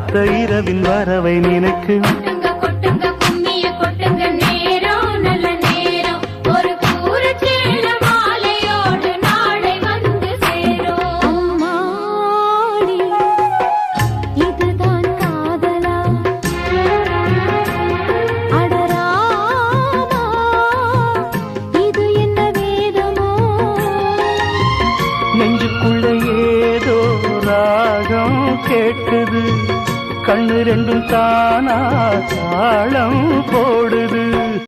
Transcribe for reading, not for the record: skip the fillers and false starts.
அடுத்த இரவின் வரவை நினைக்கு. கொட்டுங்க கொட்டுங்க கும்மிய கொட்டுங்க நேரம் நல்ல நேரம் ஒரு கூரச்சேல மாலையோடு நாளை வந்து சேரும். அம்மாடி இதுதான் காதலா அடராமா இது என்ன வேதமோ நெஞ்சுக்குள்ள ஏதோ ராகம் கேட்குது கண்ணு ரெண்டும் தானா தாளம் போடுது.